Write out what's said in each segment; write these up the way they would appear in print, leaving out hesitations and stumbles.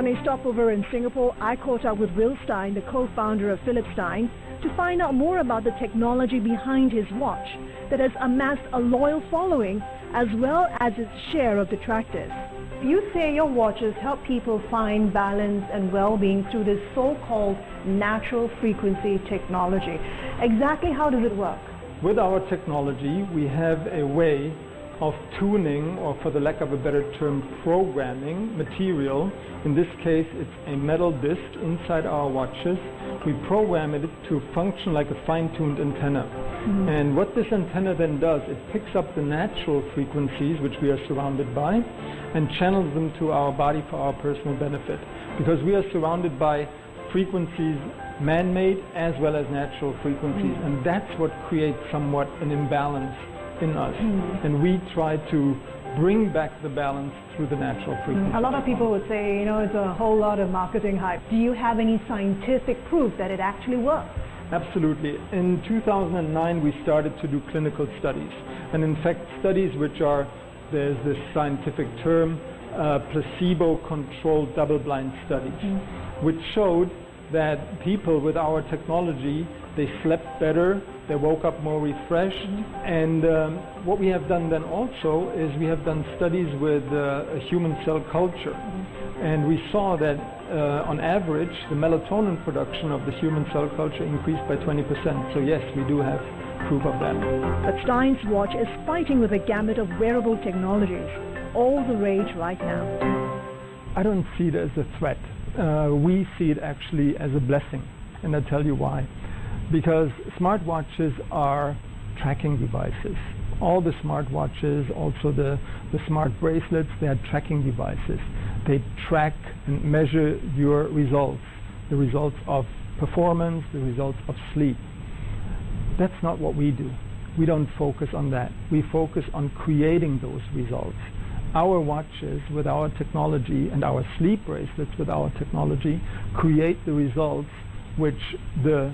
On a stopover in Singapore, I caught up with Will Stein, the co-founder of Philip Stein, to find out more about the technology behind his watch that has amassed a loyal following as well as its share of detractors. You say your watches help people find balance and well-being through this so-called natural frequency technology. Exactly how does it work? With our technology, we have a way of tuning, or for the lack of a better term, programming material. In this case, it's a metal disc inside our watches. We program it to function like a fine-tuned antenna. Mm-hmm. And what this antenna then does, it picks up the natural frequencies, which we are surrounded by, and channels them to our body for our personal benefit. Because we are surrounded by frequencies, man-made as well as natural frequencies. Mm-hmm. And that's what creates somewhat an imbalance in us. Mm-hmm. And we try to bring back the balance through the natural frequency. A lot of people would say, it's a whole lot of marketing hype. Do you have any scientific proof that it actually works? Absolutely. In 2009, we started to do clinical studies. And in fact, studies which are, there's this scientific term, placebo-controlled double-blind studies, which showed that people with our technology, they slept better, they woke up more refreshed, and what we have done then also is we have done studies with a human cell culture, and we saw that on average the melatonin production of the human cell culture increased by 20%. So yes, we do have proof of that. But Stein's watch is fighting with a gamut of wearable technologies, all the rage right now. I don't see it as a threat. We see it actually as a blessing, and I'll tell you why. Because smartwatches are tracking devices. All the smartwatches, also the smart bracelets, they are tracking devices. They track and measure your results, the results of performance, the results of sleep. That's not what we do. We don't focus on that. We focus on creating those results. Our watches with our technology and our sleep bracelets with our technology create the results which the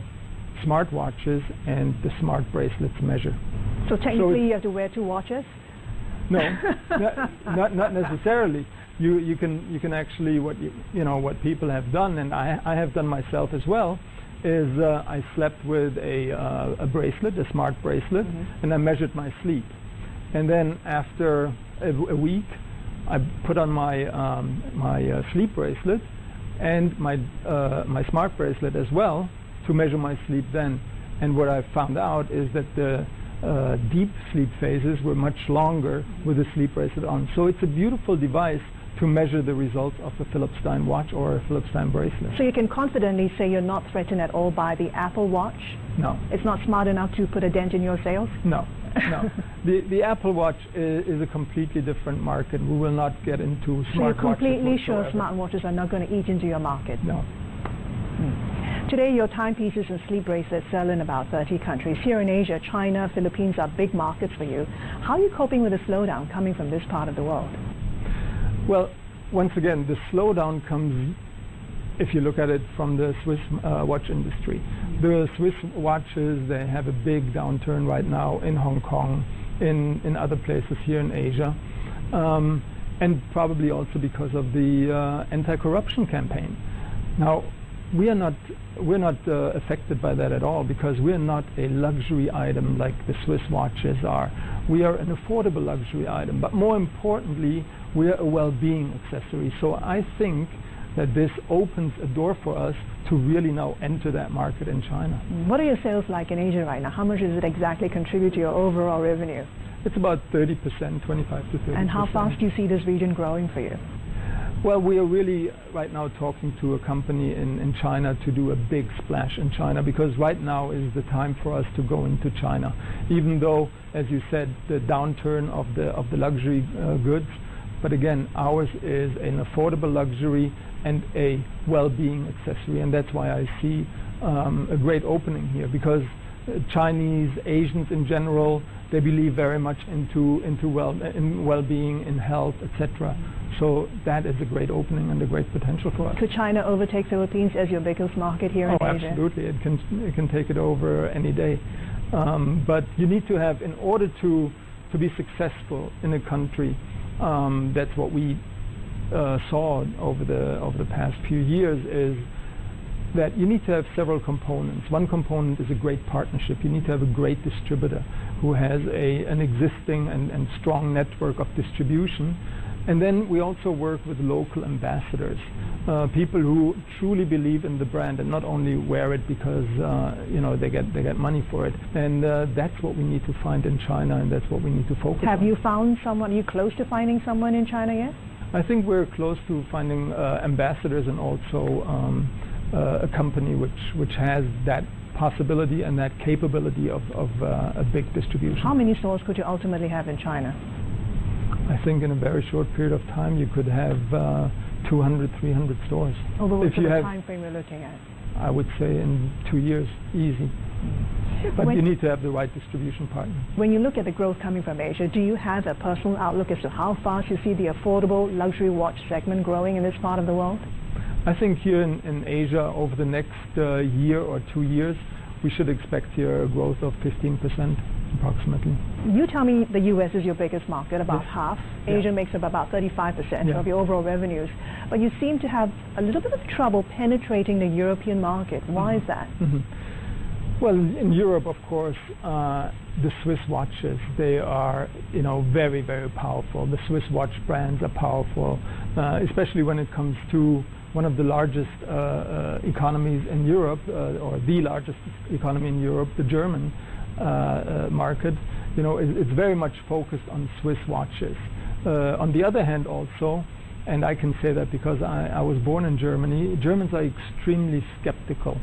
smartwatches and the smart bracelets measure. So technically you have to wear two watches? No, not necessarily. You can actually, what people have done, and I have done myself as well, is I slept with a bracelet, a smart bracelet, and I measured my sleep. And then after a week, I put on my sleep bracelet and my smart bracelet as well to measure my sleep then. And what I found out is that the deep sleep phases were much longer with the sleep bracelet on. So it's a beautiful device to measure the results of a Philip Stein watch or a Philip Stein bracelet. So you can confidently say you're not threatened at all by the Apple Watch? No. It's not smart enough to put a dent in your sales? No. No. The Apple Watch is a completely different market. We will not get into smartwatches. So you're completely sure smartwatches are not going to eat into your market? No. Today, your timepieces and sleep bracelets sell in about 30 countries. Here in Asia, China, Philippines are big markets for you. How are you coping with the slowdown coming from this part of the world? Well, once again, the slowdown comes, if you look at it, from the Swiss watch industry. The Swiss watches, they have a big downturn right now in Hong Kong, in other places here in Asia, and probably also because of the anti-corruption campaign. Now, we're not affected by that at all, because we're not a luxury item like the Swiss watches are. We are an affordable luxury item, but more importantly, we're a well-being accessory. So I think that this opens a door for us to really now enter that market in China. What are your sales like in Asia right now? How much does it exactly contribute to your overall revenue? It's about 30%, 25 to 30%. And how fast do you see this region growing for you? Well, we are really right now talking to a company in China to do a big splash in China, because right now is the time for us to go into China. Even though, as you said, the downturn of the luxury goods, but again, ours is an affordable luxury and a well-being accessory, and that's why I see a great opening here, because Chinese, Asians in general, they believe very much into well-being, in health, etc. So that is a great opening and a great potential for us. Could China overtake Philippines as your biggest market here in Asia? Absolutely. It can take it over any day. But you need to have, in order to be successful in a country, that's what we saw over the past few years is that you need to have several components. One component is a great partnership. You need to have a great distributor who has an existing and strong network of distribution. And then we also work with local ambassadors, people who truly believe in the brand and not only wear it because they get money for it. And that's what we need to find in China, and that's what we need to focus on. Have you found someone? Are you close to finding someone in China yet? I think we're close to finding ambassadors and also a company which has that possibility and that capability of a big distribution. How many stores could you ultimately have in China? I think in a very short period of time you could have 200, 300 stores. Over what sort of time frame you're looking at? I would say in 2 years, easy. But you need to have the right distribution partner. When you look at the growth coming from Asia, do you have a personal outlook as to how fast you see the affordable luxury watch segment growing in this part of the world? I think here in Asia, over the next year or 2 years, we should expect here a growth of 15% approximately. You tell me the U.S. is your biggest market, about half. Asia makes up about 35% of your overall revenues. But you seem to have a little bit of trouble penetrating the European market. Why is that? Well, in Europe, of course, the Swiss watches, they are, very, very powerful. The Swiss watch brands are powerful, especially when it comes to one of the largest economies in Europe, or the largest economy in Europe, the German market. It's very much focused on Swiss watches. On the other hand also, and I can say that because I was born in Germany, Germans are extremely skeptical.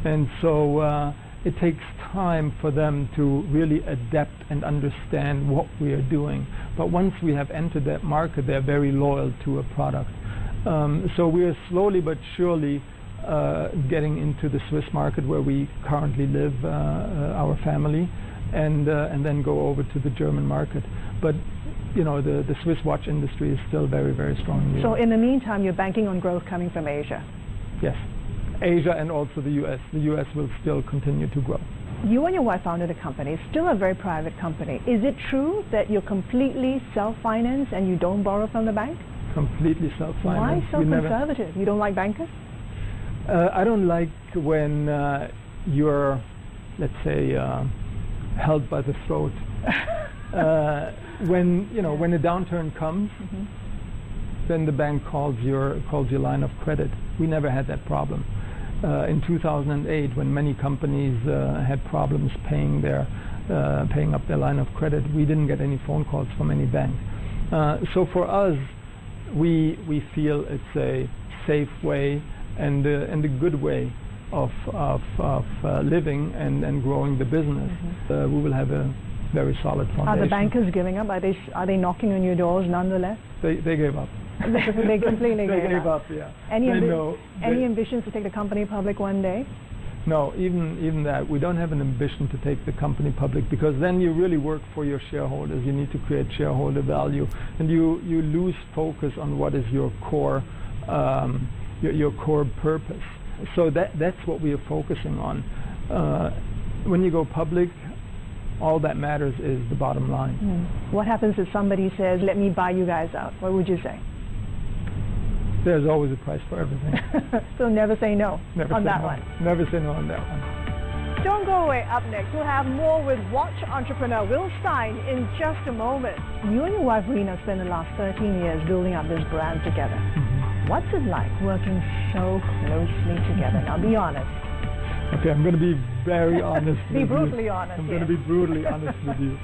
And so it takes time for them to really adapt and understand what we are doing. But once we have entered that market, they're very loyal to a product. So we are slowly but surely getting into the Swiss market where we currently live, our family, and then go over to the German market. But the Swiss watch industry is still very, very strong. So in the meantime, you're banking on growth coming from Asia? Yes, Asia and also the U.S. The U.S. will still continue to grow. You and your wife founded a company, still a very private company. Is it true that you're completely self-financed and you don't borrow from the bank? Completely self-financed. Why so conservative? You don't like bankers? I don't like when you're, let's say, held by the throat. When a downturn comes, then the bank calls your line of credit. We never had that problem. In 2008, when many companies had problems paying up their line of credit, we didn't get any phone calls from any bank. So for us, we feel it's a safe way and a good way of living and growing the business. We will have a very solid foundation. Are the bankers giving up? Are they knocking on your doors nonetheless? They gave up. They completely gave up. Yeah. Any ambitions to take the company public one day? No, even that. We don't have an ambition to take the company public, because then you really work for your shareholders. You need to create shareholder value, and you lose focus on what is your core your core purpose. So that's what we are focusing on. When you go public, all that matters is the bottom line. What happens if somebody says, "Let me buy you guys out"? What would you say? There's always a price for everything. So never say no on that one. Never say no on that one. Don't go away. Up next, we'll have more with watch entrepreneur Will Stein in just a moment. You and your wife Rena spent the last 13 years building up this brand together. What's it like working so closely together? Now be honest. Okay, I'm going to be very honest. Be brutally honest. I'm going to be brutally honest with you.